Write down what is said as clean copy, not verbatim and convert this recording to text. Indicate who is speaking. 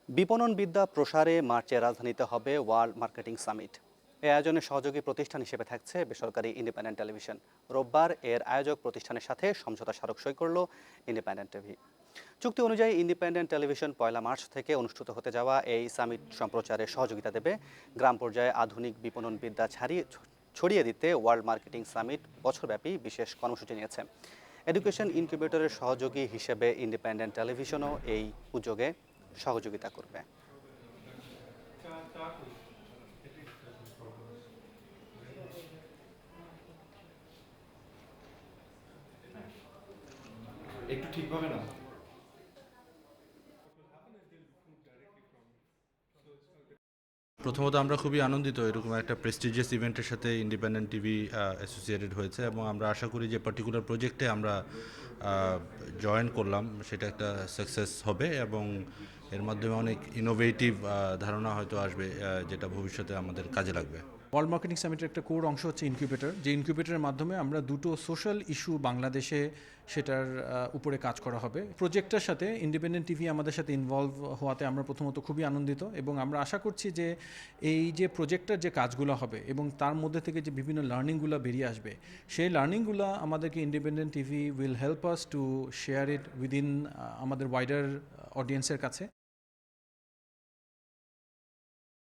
Speaker 1: বিপণন বিদ্যা প্রসারে মার্চে রাজধানীতে হবে ওয়ার্ল্ড মার্কেটিং সামিট। এই আয়োজনে সহযোগী প্রতিষ্ঠান হিসেবে থাকছে বেসরকারি ইন্ডিপেন্ডেন্ট টেলিভিশন। রোববার এর আয়োজক প্রতিষ্ঠানের সাথে সমঝোতা স্মারক সই করল ইন্ডিপেন্ডেন্ট টিভি। চুক্তি অনুযায়ী ইন্ডিপেন্ডেন্ট টেলিভিশন 1 মার্চ থেকে অনুষ্ঠিত হতে যাওয়া এই সামিট সম্প্রচারে সহযোগিতা দেবে। গ্রাম পর্যায়ে আধুনিক বিপণন বিদ্যা ছড়িয়ে দিতে ওয়ার্ল্ড মার্কেটিং সামিট বছরব্যাপী বিশেষ কর্মসূচি নিয়েছে। এডুকেশন ইনকিউবেটরের সহযোগী হিসেবে ইন্ডিপেন্ডেন্ট টেলিভিশনও এই উদ্যোগে সহযোগিতা করবে।
Speaker 2: একটু ঠিকভাবে না।
Speaker 3: প্রথমত আমরা খুবই আনন্দিত এরকম একটা প্রেস্টিজিয়াস ইভেন্টের সাথে ইন্ডিপেন্ডেন্ট টিভি অ্যাসোসিয়েটেড হয়েছে, এবং আমরা আশা করি যে পার্টিকুলার প্রজেক্টে আমরা জয়েন করলাম সেটা একটা সাকসেস হবে, এবং এর মাধ্যমে অনেক ইনোভেটিভ ধারণা হয়তো আসবে যেটা ভবিষ্যতে আমাদের কাজে লাগবে।
Speaker 4: ওয়ার্ল্ড মার্কেটিং সামিটের একটা কোর অংশ হচ্ছে ইনকিউবেটর, যে ইনকিউবেটরের মাধ্যমে আমরা দুটো সোশ্যাল ইস্যু বাংলাদেশে সেটার উপরে কাজ করা হবে। প্রজেক্টটার সাথে ইন্ডিপেন্ডেন্ট টিভি আমাদের সাথে ইনভলভ হওয়াতে আমরা প্রথমত খুবই আনন্দিত, এবং আমরা আশা করছি যে এই যে প্রজেক্টটার যে কাজগুলো হবে এবং তার মধ্যে থেকে যে বিভিন্ন লার্নিংগুলো বেরিয়ে আসবে, সেই লার্নিংগুলো আমাদেরকে independent TV will help us to share it within আমাদের ওয়াইডার অডিয়েন্সের কাছে।